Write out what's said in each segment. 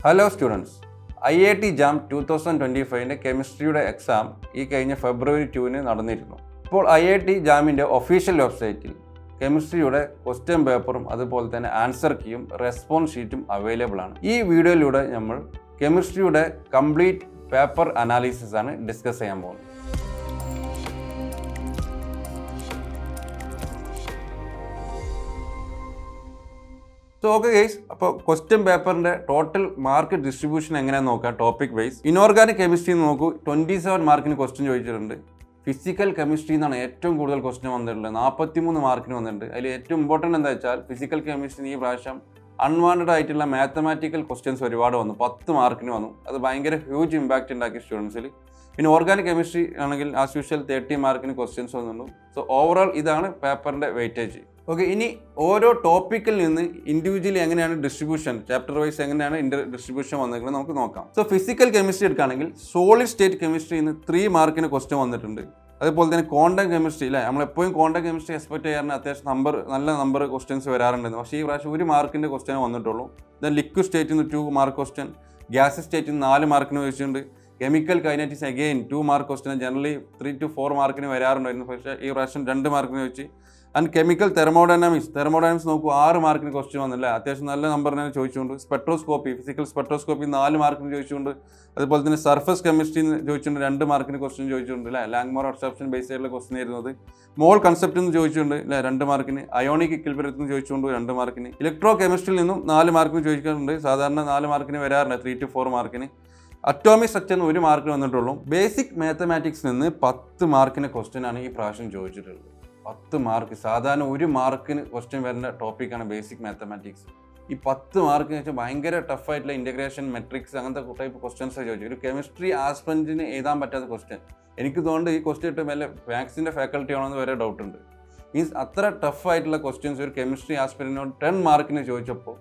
Hello students, IIT JAM 2025 കെമിസ്ട്രിയുടെ exam ഈ കഴിഞ്ഞ ഫെബ്രുവരി 2 നടന്നിരുന്നു. ഇപ്പോൾ IIT JAMന്റെ ഒഫീഷ്യൽ വെബ്സൈറ്റിൽ കെമിസ്ട്രിയുടെ ക്വസ്റ്റ്യൻ പേപ്പറും അതുപോലെ തന്നെ ആൻസർ കീയും റെസ്പോൺസ് ഷീറ്റും അവൈലബിൾ ആണ്. ഈ വീഡിയോയിലൂടെ നമ്മൾ കെമിസ്ട്രിയുടെ കംപ്ലീറ്റ് പേപ്പർ അനാലിസിസ് ആണ് ഡിസ്കസ് ചെയ്യാൻ പോകുന്നത്. സോ ഓക്കെ ഗൈസ്, അപ്പോൾ ക്വസ്റ്റ്യൻ പേപ്പറിൻ്റെ ടോട്ടൽ മാർക്ക് ഡിസ്ട്രിബ്യൂഷൻ എങ്ങനെയാണെന്ന് നോക്കാം. ടോപ്പിക് വൈസ് ഇനോർഗാനിക് കെമിസ്ട്രി നോക്കൂ, 27 മാർക്കിന് ക്വസ്റ്റ്യൻ ചോദിച്ചിട്ടുണ്ട്. ഫിസിക്കൽ കെമിസ്ട്രി എന്നാണ് ഏറ്റവും കൂടുതൽ ക്വസ്റ്റ്യൻ വന്നിട്ടുള്ളത്, 43 മാർക്കിന് വന്നിട്ടുണ്ട്. അതിൽ ഏറ്റവും ഇമ്പോർട്ടൻ്റ് എന്താ വെച്ചാൽ ഫിസിക്കൽ കെമിസ്ട്രി ഈ പ്രാവശ്യം അൺവാണ്ടഡ് ആയിട്ടുള്ള മാത്തമാറ്റിക്കൽ ക്വസ്റ്റ്യൻസ് ഒരുപാട് വന്നു, 10 മാർക്കിന് വന്നു. അത് ഭയങ്കര ഹ്യൂജ് ഇമ്പാക്റ്റ് ഉണ്ടാക്കി സ്റ്റുഡൻസിൽ. പിന്നെ ഓർഗാനിക് കെമിസ്ട്രി ആണെങ്കിൽ ആസ് യൂഷ്വൽ 30 മാർക്കിന് ക്വസ്റ്റ്യൻസ് വന്നിട്ടുണ്ട്. സോ ഓവറോൾ ഇതാണ് പേപ്പറിൻ്റെ വെയിറ്റേജ്. ഓക്കെ, ഇനി ഓരോ ടോപ്പിക്കിൽ നിന്ന് ഇൻഡിവിജ്വലി എങ്ങനെയാണ് ഡിസ്ട്രിബ്യൂഷൻ, ചാപ്റ്റർ വൈസ് എങ്ങനെയാണ് ഡിസ്ട്രിബ്യൂഷൻ വന്നിരിക്കുന്നത് നമുക്ക് നോക്കാം. സോ ഫിസിക്കൽ കെമിസ്ട്രി എടുക്കുകയാണെങ്കിൽ സോളിഡ് സ്റ്റേറ്റ് കെമിസ്ട്രിയിൽ നിന്ന് 3 മാർക്കിന് ക്വസ്റ്റ്യൻ വന്നിട്ടുണ്ട്. അതുപോലെ തന്നെ ക്വാണ്ടം കെമിസ്ട്രി അല്ലേ, നമ്മളെപ്പോഴും ക്വാണ്ടം കെമിസ്ട്രി എക്സ്പെക്ട് ചെയ്യാറുണ്ട്, അത്യാവശ്യം നല്ല നമ്പർ ക്വസ്റ്റ്യൻസ് വരാറുണ്ടെന്ന്. പക്ഷേ ഈ പ്രാവശ്യം 1 മാർക്കിൻ്റെ ക്വസ്റ്റ്യൻ വന്നിട്ടുള്ളൂ. ദെൻ ലിക്വിഡ് സ്റ്റേറ്റിൽ നിന്ന് 2 മാർക്ക് ക്വസ്റ്റ്യൻ, ഗ്യാസ് സ്റ്റേറ്റിൽ നിന്ന് 4 മാർക്കിന് ചോദിച്ചിട്ടുണ്ട്. Chemical kinetics again 2 mark question, generally 3 to 4 മാർക്കിന് വരാറുണ്ടായിരുന്നു, പക്ഷേ ഈ പ്രാവശ്യം 2 മാർക്കിന് ചോദിച്ചു. ആൻഡ് കെമിക്കൽ തെർമോഡൈനാമിക്സ് നോക്കൂ, 6 മാർക്കിന് ക്വസ്റ്റ്യൻ വന്നില്ല, അത്യാവശ്യം നല്ല നമ്പറിനെ ചോദിച്ചുകൊണ്ട്. സ്പെക്ട്രോസ്കോപ്പി, ഫിസിക്കൽ സ്പെക്ട്രോസ്കോപ്പി 4 മാർക്കിന് ചോദിച്ചുകൊണ്ട്. അതുപോലെ തന്നെ സർഫസ് കെമിസ്ട്രി ചോദിച്ചിട്ടുണ്ട്, 2 മാർക്കിന് ക്വസ്റ്റ്യൻ ചോദിച്ചിട്ടുണ്ട് അല്ലേ. ലാങ്മോർ അബ്സോർപ്ഷൻ ബേസ് ആയിട്ടുള്ള ക്വസ്റ്റ്യൻ ആയിരുന്നത്. മോൾ കൺസെപ്റ്റ് നിന്ന് ചോദിച്ചിട്ടുണ്ട് അല്ലേ, 2 മാർക്കിന്. അയോണിക് ഇക്വിലിബ്രിയത്തിൽ നിന്ന് ചോദിച്ചുകൊണ്ട് 2 മാർക്കിന്. ഇലക്ട്രോ കെമിസ്ട്രിയിൽ നിന്നും 4 മാർക്കിന് ചോദിക്കാറുണ്ട്, സാധാരണ 4 മാർക്കിന് വരാറുണ്ട്, 3 to 4 മാർക്കിന്. അറ്റോമിക് സ്ട്രക്ചറിന് 1 മാർക്കിന് വന്നിട്ടുള്ളൂ. ബേസിക് മാത്തമാറ്റിക്സ് നിന്ന് 10 മാർക്കിന് ക്വസ്റ്റ്യൻ ആണ് ഈ പ്രാവശ്യം ചോദിച്ചിട്ടുള്ളത്. 10 മാർക്ക്, സാധാരണ 1 മാർക്കിന് ക്വസ്റ്റ്യൻ വരുന്ന ടോപ്പിക്കാണ് ബേസിക് മാത്തമാറ്റിക്സ്. ഈ 10 മാർക്കിന് വെച്ചാൽ ഭയങ്കര ടഫായിട്ടുള്ള ഇൻ്റഗ്രേഷൻ, മെട്രിക്സ് അങ്ങനത്തെ ടൈപ്പ് ക്വസ്റ്റ്യൻസ് ചോദിച്ചു. ഒരു കെമിസ്ട്രി ആസ്പിറന്റിന് എഴുതാൻ പറ്റാത്ത ക്വസ്റ്റ്യൻ. എനിക്ക് തോന്നുന്നത് ഈ ക്വസ്റ്റ്യൻ ഇട്ട് വല്ല മാത്സിൻ്റെ ഫാക്കൽറ്റി ആണെന്ന് വരെ ഡൗട്ട് ഉണ്ട്. മീൻസ് അത്ര ടഫായിട്ടുള്ള ക്വസ്റ്റ്യൻസ് ഒരു കെമിസ്ട്രി ആസ്പിറന്റിനോട് 10 മാർക്കിന് ചോദിച്ചപ്പോൾ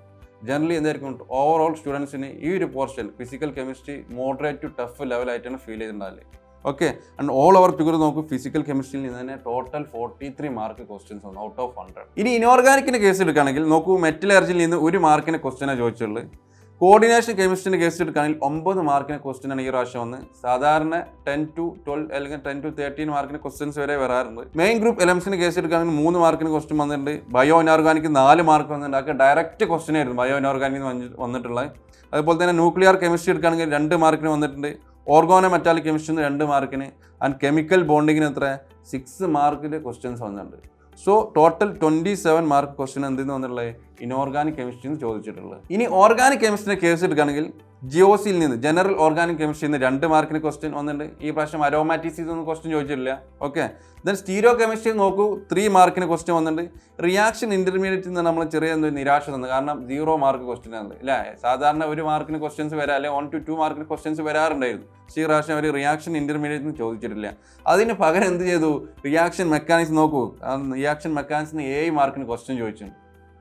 ജനറലി എന്തായിരിക്കും ഓവറോൾ സ്റ്റുഡൻസിന് ഈ ഒരു portion physical chemistry moderate to tough ലെവലായിട്ടാണ് ഫീൽ ചെയ്തിട്ടുണ്ടാവില്ലേ. Okay, and all over figure നോക്കൂ, ഫിസിക്കൽ കെമിസ്ട്രിയിൽ നിന്ന് തന്നെ ടോട്ടൽ 43 മാർക്ക് ക്വസ്റ്റ്യൻസ് വന്നു ഔട്ട് ഓഫ് 100. ഇനി ഇനോർഗാനിക്കിൻ്റെ കേസ് എടുക്കുകയാണെങ്കിൽ നോക്കൂ, മെറ്റലർജിയിൽ നിന്ന് 1 മാർക്കിന് ക്വസ്റ്റ്യനാണ് ചോദിച്ചുള്ളത്. കോർഡിനേഷൻ കെമിസ്ട്രിൻ്റെ കേസ് എടുക്കുകയാണെങ്കിൽ 9 മാർക്കിന് ക്വസ്റ്റ്യനാണ് ഈ പ്രാവശ്യം വന്ന്. സാധാരണ 10 to 12 അല്ലെങ്കിൽ 10 to 13 മാർക്കിന് ക്വസ്റ്റ്യൻസ് വരെ വരാറുണ്ട്. മെയിൻ ഗ്രൂപ്പ് എലംസിൻ്റെ കേസ് എടുക്കുകയാണെങ്കിൽ 3 മാർക്കിന് ക്വസ്റ്റ്യൻ വന്നിട്ടുണ്ട്. ബയോ ഇനോർഗാനിക്ക് 4 മാർക്ക് വന്നിട്ടുണ്ട്. അതൊക്കെ ഡയറക്റ്റ് ക്വസ്റ്റ്യൻ ആയിരുന്നു ബയോ ഇനോർഗാനിക്കിന് വന്നിട്ടുള്ളത്. അതുപോലെ തന്നെ ന്യൂക്ലിയർ കെമിസ്ട്രി എടുക്കുകയാണെങ്കിൽ 2 മാർക്കിന് വന്നിട്ടുണ്ട്. ഓർഗാനോ മെറ്റാലിക് കെമിസ്ട്രിന്ന് 2 മാർക്കിന്. ആൻഡ് കെമിക്കൽ ബോണ്ടിങ്ങിന് എത്ര 6 മാർക്കിൻ്റെ ക്വസ്റ്റ്യൻസ് വന്നിട്ടുണ്ട്. സോ ടോട്ടൽ 27 മാർക്ക് ക്വസ്റ്റ്യൻ എന്തെന്ന് വന്നിട്ടുള്ളത് ഇനോർഗാനിക് കെമിസ്ട്രിയിൽ നിന്ന് ചോദിച്ചിട്ടുള്ളത്. ഇനി ഓർഗാനിക് കെമിസ്ട്രിയുടെ കേസ് എടുക്കുകയാണെങ്കിൽ ജിയോസിയിൽ നിന്ന് ജനറൽ ഓർഗാനിക് കെമിസ്ട്രിയിൽ നിന്ന് 2 മാർക്കിന് ക്വസ്റ്റ്യൻ വന്നിട്ടുണ്ട്. ഈ പ്രാവശ്യം അരോമാറ്റിക്സിൽ ഒന്നും ക്വസ്റ്റ്യൻ ചോദിച്ചിട്ടില്ല. ഓക്കെ, ദെൻ സ്റ്റീരിയോ കെമിസ്ട്രി നോക്കൂ, 3 മാർക്കിന് ക്വസ്റ്റ്യൻ വന്നിട്ടുണ്ട്. റിയാക്ഷൻ ഇന്റർമീഡിയറ്റിൽ നിന്ന് നമ്മൾ ചെറിയ നിരാശ തന്നു, കാരണം 0 മാർക്ക് ക്വസ്റ്റ്യൻ ആണ് അല്ലേ. സാധാരണ 1 മാർക്കിന് ക്വസ്റ്റ്യൻസ് വരാം, അല്ലെങ്കിൽ 1 to 2 മാർക്കിന് ക്വസ്റ്റ്യൻസ് വരാറുണ്ടായിരുന്നു. പക്ഷേ ഈ പ്രാവശ്യം അവർ റിയാക്ഷൻ ഇന്റർമീഡിയറ്റിൽ നിന്ന് ചോദിച്ചിട്ടില്ല. അതിന് പകരം എന്ത് ചെയ്തു, റിയാക്ഷൻ മെക്കാനിക്സ് നോക്കൂ, റിയാക്ഷൻ മെക്കാനിക്സിന് 7 മാർക്കിന് ക്വസ്റ്റ്യൻ ചോദിച്ചിട്ടുണ്ട്.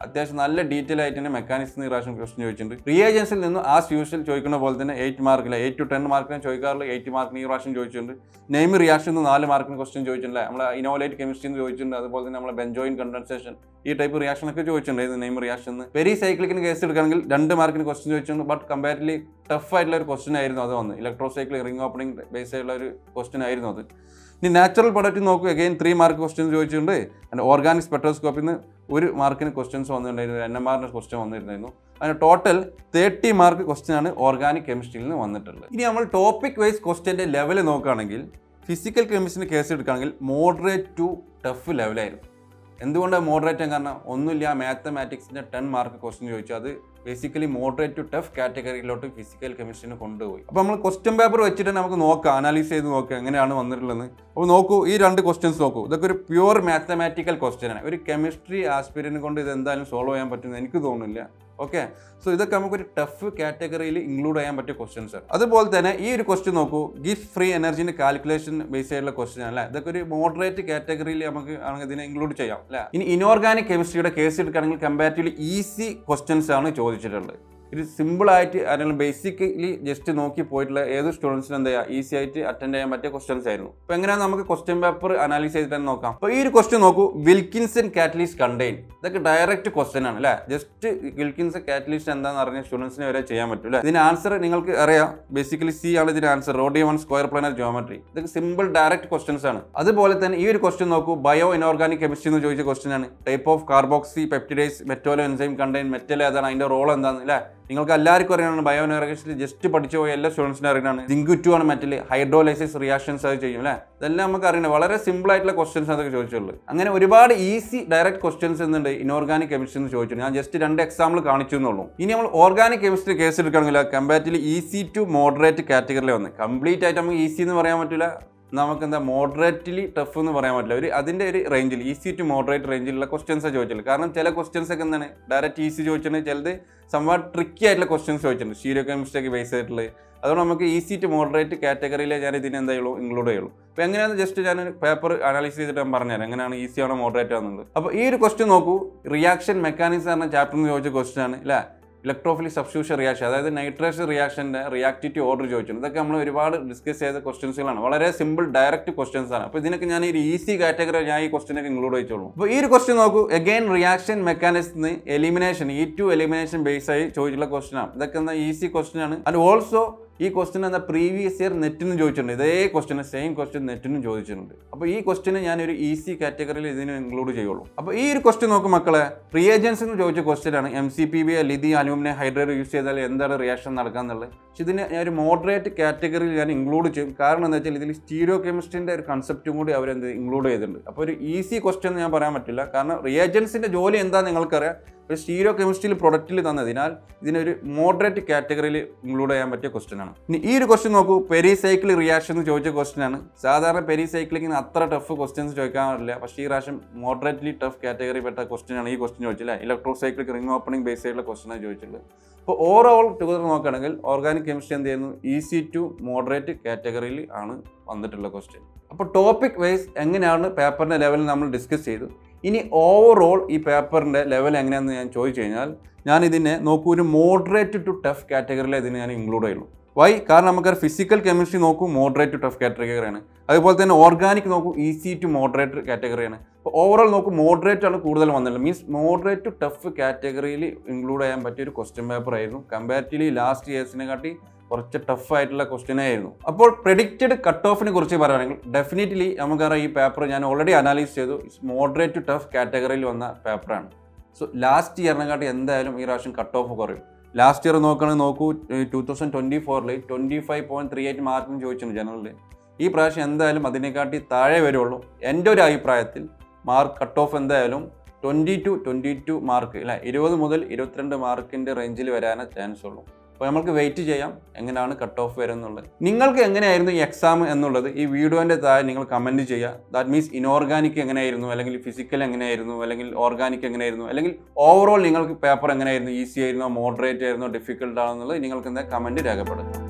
അത്യാവശ്യം നല്ല ഡീറ്റെയിൽ ആയിട്ട് തന്നെ മെക്കാനിക്സിന് ഈ പ്രാവശ്യം ക്വസ്റ്റ്യൻ ചോദിച്ചിട്ടുണ്ട്. റിയേജൻസിൽ നിന്ന് ആസ് യൂഷ്വൽ ചോദിക്കുന്ന പോലെ തന്നെ 8 മാർക്കില്ല, 8 to 10 മാർക്കിന് ചോദിക്കാറുള്ള 8 മാർക്കിന് ഈ പ്രാവശ്യം ചോദിച്ചിട്ടുണ്ട്. നെയിം റിയാക്ഷൻ നിന്ന് 4 മാർക്കിന് ക്വസ്റ്റ്യൻ ചോദിച്ചിട്ടുണ്ട്. നമ്മളെ ഇനോലേറ്റ് കെമിസ്ട്രി എന്ന് ചോദിച്ചിട്ടുണ്ട്. അതുപോലെ തന്നെ നമ്മളെ ബെൻജോയിൻ കണ്ടൻസേഷൻ ഈ ടൈപ്പ് റിയാക്ഷൻ ഒക്കെ ചോദിച്ചിട്ടുണ്ട് നെയിം റിയാക്ഷൻ. പെരി സൈക്ലിക്കിന് കേസ് എടുക്കുകയാണെങ്കിൽ 2 മാർക്കിന് ക്വസ്റ്റ്യൻ ചോദിച്ചിട്ടുണ്ട്. ബട്ട് കമ്പാരിറ്റീവ്ലി ടഫ് ആയിട്ടുള്ള ഒരു ക്വസ്റ്റ്യൻ ആയിരുന്നു അത് വന്ന്. Electro cycle ring opening base ആയിട്ടുള്ള ഒരു ക്വസ്റ്റ്യൻ ആയിരുന്നു അത്. ഇനി നാച്ചുറൽ പ്രൊഡക്റ്റ് നോക്കുക, അഗെയിൻ 3 മാർക്ക് ക്വസ്റ്റ്യൻ ചോദിച്ചിട്ടുണ്ട്. ആൻഡ് ഓർഗാനിക് സ്പെക്ട്രോസ്കോപ്പിൽ നിന്ന് 1 മാർക്കിന് ക്വസ്റ്റ്യൻസ് വന്നിട്ടുണ്ടായിരുന്നു, NMRന്റെ ക്വസ്റ്റ്യൻ വന്നിരുന്നു. അതിന് ടോട്ടൽ 30 മാർക്ക് ക്വസ്റ്റ്യൻ ആണ് ഓർഗാനിക് കെമിസ്ട്രിയിൽ നിന്ന് വന്നിട്ടുള്ളത്. ഇനി നമ്മൾ ടോപ്പിക് വൈസ് ക്വസ്റ്റ്യൻ്റെ ലെവൽ നോക്കുകയാണെങ്കിൽ ഫിസിക്കൽ കെമിസ്ട്രിൻ്റെ കേസ് എടുക്കുകയാണെങ്കിൽ മോഡറേറ്റ് ടു ടഫ് ലെവലായിരുന്നു. എന്തുകൊണ്ടാണ് മോഡറേറ്റ്? കാരണം ഒന്നുമില്ല, മാത്തമാറ്റിക്സിൻ്റെ 10 മാർക്ക് ക്വസ്റ്റ്യൻ ചോദിച്ചു. അത് ബേസിക്കലി മോഡറേറ്റ് ടു ടഫ് കാറ്റഗറിയിലോട്ട് ഫിസിക്കൽ കെമിസ്ട്രിനെ കൊണ്ടുപോയി. അപ്പോൾ നമ്മൾ ക്വസ്റ്റ്യൻ പേപ്പർ വെച്ചിട്ട് നമുക്ക് നോക്കാം, അനാലിസ് ചെയ്ത് നോക്കാം എങ്ങനെയാണ് വന്നിട്ടുള്ളത്. അപ്പോൾ നോക്കൂ, ഈ 2 ക്വസ്റ്റ്യൻസ് നോക്കൂ, ഇതൊക്കെ ഒരു പ്യുവർ മാത്തമാറ്റിക്കൽ ക്വസ്റ്റ്യൻ ആണ്. ഒരു കെമിസ്ട്രി ആസ്പിരന്റിനെ കൊണ്ട് ഇത് എന്തായാലും സോൾവ് ചെയ്യാൻ പറ്റുമെന്ന് എനിക്ക് തോന്നുന്നില്ല. ഓക്കെ, സോ ഇതൊക്കെ നമുക്കൊരു ടഫ് കാറ്റഗറിയിൽ ഇൻക്ലൂഡ് ചെയ്യാൻ പറ്റിയ ക്വസ്റ്റ്യൻസ് ആണ്. അതുപോലെ തന്നെ ഈ ഒരു ക്വസ്റ്റ്യൻ നോക്കൂ, ഗിഫ്റ്റ് ഫ്രീ എനർജിൻ്റെ കാൽക്കുലേഷൻ ബേസ് ആയിട്ടുള്ള ക്വസ്റ്റ്യൻ അല്ലേ. ഇതൊക്കെ ഒരു മോഡറേറ്റ് കാറ്റഗറിയിൽ നമുക്ക് ആണെങ്കിൽ ഇതിനെ ഇൻക്ലൂഡ് ചെയ്യാം അല്ലേ. ഇനി ഇനോർഗാനിക് കെമിസ്ട്രിയുടെ കേസ് എടുക്കുകയാണെങ്കിൽ കമ്പാരിറ്റീവ്ലി ഈസി ക്വസ്റ്റ്യൻസ് ആണ് ചോദിച്ചിട്ടുള്ളത്. ഇത് സിമ്പിളായിട്ട് അല്ലെങ്കിൽ ബേസിക്കലി ജസ്റ്റ് നോക്കി പോയിട്ടുള്ള ഏത് സ്റ്റുഡൻസിനും എന്താ ചെയ്യുക, ഈസി ആയിട്ട് അറ്റൻഡ് ചെയ്യാൻ പറ്റിയ ക്വസ്റ്റൻസ് ആയിരുന്നു. അപ്പോൾ എങ്ങനെയാണ് നമുക്ക് ക്വസ്റ്റ്യൻ പേപ്പർ അനാലിസ് ചെയ്തിട്ട് തന്നെ നോക്കാം. അപ്പോൾ ഈ ഒരു ക്വസ്റ്റ്യൻ നോക്കൂ, വിൽക്കിൻസൺ കാറ്റലിസ്റ്റ് കണ്ടെയ്ൻ. ഇതൊക്കെ ഡയറക്റ്റ് ക്വസ്റ്റ്യൻ ആണ് അല്ലേ. ജസ്റ്റ് വിൽക്കിൻസൺ കാറ്റലിസ്റ്റ് എന്താണെന്ന് അറിഞ്ഞ സ്റ്റുഡൻസിന് വരെ ചെയ്യാൻ പറ്റും അല്ലേ. ഇതിന് ആൻസർ നിങ്ങൾക്ക് അറിയാം, ബേസിക്കലി സി ആണ് ഇതിന്റെ ആൻസർ, റോഡി 1 സ്ക്വയർ പ്ലാനർ ജിയോമെട്രി. ഇതൊക്കെ സിമ്പിൾ ഡയറക്റ്റ് ക്വസ്റ്റൻസ് ആണ്. അതുപോലെ തന്നെ ഈ ഒരു ക്വസ്റ്റ്യൻ നോക്കൂ, ബയോ ഇനോർഗാനിക് കെമിസ്ട്രി എന്ന് ചോദിച്ച ക്വസ്റ്റ്യൻ ആണ്. Type of carboxypeptidase metalloenzyme contain, metal ഏതാണ്, അതിന്റെ റോൾ എന്താണ് അല്ലേ. നിങ്ങൾക്ക് എല്ലാവർക്കും അറിയാനാണ്, ബയോ ഇനോർഗാനിക്സിൽ ജസ്റ്റ് പഠിച്ചു പോയ എല്ലാ സ്റ്റുഡൻസിനും അറിയാനാണ്. സിങ്ക് 2 ആണ് മെറ്റൽ, ഹൈഡ്രോലൈസിസ് റിയാക്ഷൻസ് അത് ചെയ്യും അല്ലേ. ഇതെല്ലാം നമുക്ക് അറിയണം, വളരെ സിമ്പിൾ ആയിട്ടുള്ള ക്വസ്റ്റൻസ് അതൊക്കെ ചോദിച്ചുള്ളൂ. അങ്ങനെ ഒരുപാട് ഈസി ഡയറക്റ്റ് ക്വസ്റ്റൻസ് എന്നുണ്ട് ഇനോർഗാനിക് കെമിസ്ട്രി എന്ന് ചോദിച്ചു. ഞാൻ ജസ്റ്റ് 2 എക്സാമ്പിൾ കാണിച്ചു എന്നുള്ളൂ. ഇനി നമ്മൾ ഓർഗാനിക് കെമിസ്ട്രി കേസ് എടുക്കുകയാണെങ്കിൽ കമ്പാരിറ്റീവ്ലി ഈസി ടു മോഡറേറ്റ് കാറ്റഗറിയിൽ വന്ന്, കംപ്ലീറ്റ് ആയിട്ട് നമുക്ക് ഈസി എന്ന് പറയാൻ പറ്റില്ല, നമുക്ക് എന്താ മോഡറേറ്റ്ലി ടഫ് എന്ന് പറയാൻ പറ്റില്ല. അതിൻ്റെ ഒരു റേഞ്ചിൽ ഈസി ടു മോഡറേറ്റ് റേഞ്ചിലുള്ള ക്വസ്റ്റൻസ് ചോദിച്ചില്ല. കാരണം ചില ക്വസ്റ്റൻസ് ഒക്കെ എന്താണ് ഡയറക്റ്റ് ഈസി ചോദിച്ചിട്ടുണ്ട്, ചിലത് സംവാട്ട് ട്രിക്കി ആയിട്ടുള്ള ക്വസ്റ്റൻസ് ചോദിച്ചിട്ടുണ്ട്, സ്റ്റീരിയോ കെമിസ്ട്രി ഒക്കെ ബേസ് ആയിട്ടുള്ളത്. അതുകൊണ്ട് നമുക്ക് ഈസി ടു മോഡറേറ്റ് കാറ്റഗറിയിലെ ഞാൻ ഇതിന് എന്തായുള്ളൂ ഇൻക്ലൂഡ് ചെയ്യുള്ളൂ. അപ്പോൾ എങ്ങനെയാണെന്ന് ജസ്റ്റ് ഞാൻ പേപ്പർ അനാലിസ് ചെയ്തിട്ട് ഞാൻ പറഞ്ഞുതരാം എങ്ങനെയാണ് ഈസി ആണോ മോഡറേറ്റ് ആണെന്നുള്ളത്. അപ്പോൾ ഈ ഒരു ക്വസ്റ്റ്യൻ നോക്കൂ, റിയാക്ഷൻ മെക്കാനിസം എന്ന ചാപ്റ്ററിൽ ചോദിച്ച ക്വസ്റ്റ്യൻ ആണ് അല്ലേ. ഇലക്ട്രോഫിലിക് സബ്സ്റ്റിറ്റ്യൂഷൻ റിയാക്ഷൻ, അതായത് നൈട്രേഷൻ റിയാക്ഷൻ്റെ റിയാക്ടിവിറ്റി ഓർഡർ ചോദിച്ചിട്ടുണ്ട്. ഇതൊക്കെ നമ്മൾ ഒരുപാട് ഡിസ്കസ് ചെയ്ത ക്വസ്റ്റൻസുകളാണ്, വളരെ സിമ്പിൾ ഡയറക്റ്റ് ക്വസ്റ്റൻസ് ആണ്. അപ്പോൾ ഇതിനൊക്കെ ഞാൻ ഒരു ഈസി കാറ്റഗറി ഞാൻ ഈ ക്വസ്റ്റ്യനൊക്കെ ഇൻക്ലൂഡ് ചെയ്തോളൂ. അപ്പോൾ ഈ ഒരു ക്വസ്റ്റ്യൻ നോക്കൂ, again reaction mechanism elimination E2 elimination base ആയി ചോദിച്ചിട്ടുള്ള ക്വസ്റ്റ്യൻ ആണ്. ഇതൊക്കെ എന്താ ഈസി ക്വസ്റ്റ്യൻ ആണ്. ആൻഡ് ഓൾസോ ഈ ക്വസ്റ്റ്യൻ എന്താ പ്രീവിയസ് ഇയർ നെറ്റിനും ചോദിച്ചിട്ടുണ്ട്, ഇതേ ക്വസ്റ്റ്യൻ സെയിം ക്വസ്റ്റ്യൻ നെറ്റിനും ചോദിച്ചിട്ടുണ്ട്. അപ്പോൾ ഈ ക്വസ്റ്റ്യന് ഞാനൊരു ഈസി കാറ്റഗറിയിൽ ഇതിന് ഇൻക്ലൂഡ് ചെയ്യുള്ളൂ. അപ്പോൾ ഈ ഒരു ക്വസ്റ്റ്യൻ നോക്കും മക്കളെ, റിയേജൻസ് എന്ന് ചോദിച്ച ക്വസ്റ്റ്യൻ ആണ്. MCPB ലിഥി അലൂമിനിയം ഹൈഡ്രൈഡ് യൂസ് ചെയ്താൽ എന്താണ് റിയാക്ഷൻ നടക്കാന്നുള്ളത്. പക്ഷെ ഇതിന് ഞാൻ ഒരു മോഡറേറ്റ് കാറ്റഗറിയിൽ ഞാൻ ഇൻക്ലൂഡ് ചെയ്യും. കാരണം എന്താ വെച്ചാൽ ഇതിൽ സ്റ്റീരിയോ കെമിസ്ട്രിൻ്റെ ഒരു കൺസെപ്റ്റും കൂടി അവരെന്ത് ഇൻക്ലൂഡ് ചെയ്തിട്ടുണ്ട്. അപ്പോൾ ഒരു ഈസി ക്വസ്റ്റ്യൻ എന്ന് ഞാൻ പറയാൻ പറ്റില്ല, കാരണം റിയേജൻസിൻ്റെ ജോലി എന്താണെന്ന് നിങ്ങൾക്കറിയാം. ഒരു സ്റ്റീരിയോ കെമിസ്ട്രിയിൽ പ്രൊഡക്റ്റിൽ തന്നതിനാൽ ഇതിനൊരു മോഡറേറ്റ് കാറ്റഗറിയിൽ ഇൻക്ലൂഡ് ചെയ്യാൻ പറ്റിയ ക്വസ്റ്റ്യൻ ആണ്. ഇനി ഈ ഒരു ക്വസ്റ്റ്യൻ നോക്കൂ, പെരിസൈക്കിൾ റിയാക്ഷൻ എന്ന് ചോദിച്ച ക്വസ്റ്റ്യൻ ആണ്. സാധാരണ പെരിസൈക്കിളിന് അത്ര ടഫ് ക്വസ്റ്റ്യൻസ് ചോദിക്കാറില്ല, പക്ഷേ ഈ പ്രാവശ്യം മോഡറേറ്റ്ലി ടഫ് കാറ്റഗറി പെട്ട ക്വസ്റ്റ്യൻ ആണ് ഈ ക്വസ്റ്റ്യൻ ചോദിച്ചില്ല. ഇലക്ട്രോസൈക്ലിക് റിംഗ് ഓപ്പണിംഗ് ബേസ് ആയിട്ടുള്ള ക്വസ്റ്റ്യൻ ആണ് ചോദിച്ചിട്ടുള്ളത്. അപ്പോൾ ഓവറോൾ ടുഗദർ നോക്കുകയാണെങ്കിൽ ഓർഗാനിക് കെമിസ്ട്രി എന്ത് ചെയ്യുന്നു, ഈസി ടു മോഡറേറ്റ് കാറ്റഗറിയിൽ ആണ് വന്നിട്ടുള്ള ക്വസ്റ്റ്യൻ. അപ്പോൾ ടോപ്പിക് വൈസ് എങ്ങനെയാണ് പേപ്പറിൻ്റെ ലെവലിൽ നമ്മൾ ഡിസ്കസ് ചെയ്തു. ഇനി ഓവറോൾ ഈ പേപ്പറിൻ്റെ ലെവൽ എങ്ങനെയാണെന്ന് ഞാൻ ചോദിച്ചു കഴിഞ്ഞാൽ ഞാൻ ഇതിനെ നോക്കൂ, ഒരു മോഡറേറ്റ് ടു ടഫ് കാറ്റഗറിയിൽ ഇതിന് ഞാൻ ഇൻക്ലൂഡ് ചെയ്യുള്ളൂ. വൈ? കാരണം നമുക്കറിയാം ഫിസിക്കൽ കെമിസ്ട്രി നോക്കൂ മോഡറേറ്റ് ടു ടഫ് കാറ്റഗറിയാണ്. അതുപോലെ തന്നെ ഓർഗാനിക് നോക്കൂ ഈസി ടു മോഡറേറ്റ് കാറ്റഗറിയാണ്. അപ്പോൾ ഓവറോൾ നോക്കൂ മോഡറേറ്റ് ആണ് കൂടുതൽ വന്നിട്ടുള്ളത്. മീൻസ് മോഡറേറ്റ് ടു ടഫ് കാറ്റഗറിയിൽ ഇൻക്ലൂഡ് ചെയ്യാൻ പറ്റിയ ഒരു ക്വസ്റ്റ്യൻ പേപ്പർ ആയിരുന്നു. കമ്പാരിറ്റീവ്ലി ലാസ്റ്റ് ഇയേഴ്സിനെ കാട്ടി കുറച്ച് ടഫ് ആയിട്ടുള്ള ക്വസ്റ്റ്യൻ ആയിരുന്നു. അപ്പോൾ പ്രെഡിക്റ്റഡ് കട്ട് ഓഫിനെ കുറിച്ച് പറയുകയാണെങ്കിൽ ഡെഫിനറ്റ്ലി നമുക്കറിയാം ഈ പേപ്പർ ഞാൻ ഓൾറെഡി അനാലൈസ് ചെയ്തു, മോഡറേറ്റ് ടു ടഫ് കാറ്റഗറിയിൽ വന്ന പേപ്പറാണ്. സോ ലാസ്റ്റ് ഇയറിനെ കാട്ടി എന്തായാലും ഈ പ്രാവശ്യം കട്ട് ഓഫ് കുറയും. ലാസ്റ്റ് ഇയർ നോക്കുകയാണെങ്കിൽ നോക്കൂ 2024 25.38 മാർക്കിന് ചോദിച്ചിട്ടുണ്ട് ജനറലിൽ. ഈ പ്രാവശ്യം എന്തായാലും അതിനെക്കാട്ടി താഴെ വരുള്ളൂ. എൻ്റെ ഒരു അഭിപ്രായത്തിൽ മാർക്ക് കട്ട് ഓഫ് എന്തായാലും 22 മാർക്ക് അല്ല 20 മുതൽ 22 മാർക്കിൻ്റെ റേഞ്ചിൽ വരാനേ ചാൻസ് ഉള്ളൂ. അപ്പോൾ നമുക്ക് വെയിറ്റ് ചെയ്യാം എങ്ങനെയാണ് കട്ട് ഓഫ് വരുന്നുള്ളത്. നിങ്ങൾക്ക് എങ്ങനെയായിരുന്നു ഈ എക്സാം എന്നുള്ളത് ഈ വീഡിയോൻ്റെ താഴെ നിങ്ങൾ കമൻറ്റ് ചെയ്യുക. ദാറ്റ് മീൻസ് ഇനോർഗാനിക് എങ്ങനെയായിരുന്നു, അല്ലെങ്കിൽ ഫിസിക്കൽ എങ്ങനെയായിരുന്നു, അല്ലെങ്കിൽ ഓർഗാനിക് എങ്ങനെയായിരുന്നു, അല്ലെങ്കിൽ ഓവറോൾ നിങ്ങൾക്ക് പേപ്പർ എങ്ങനെയായിരുന്നു, ഈസി ആയിരുന്നോ മോഡറേറ്റ് ആയിരുന്നോ ഡിഫിക്കൽട്ട് ആണെന്നുള്ളത് നിങ്ങൾക്ക് എന്താ കമൻറ്റ് രേഖപ്പെടുത്തുക.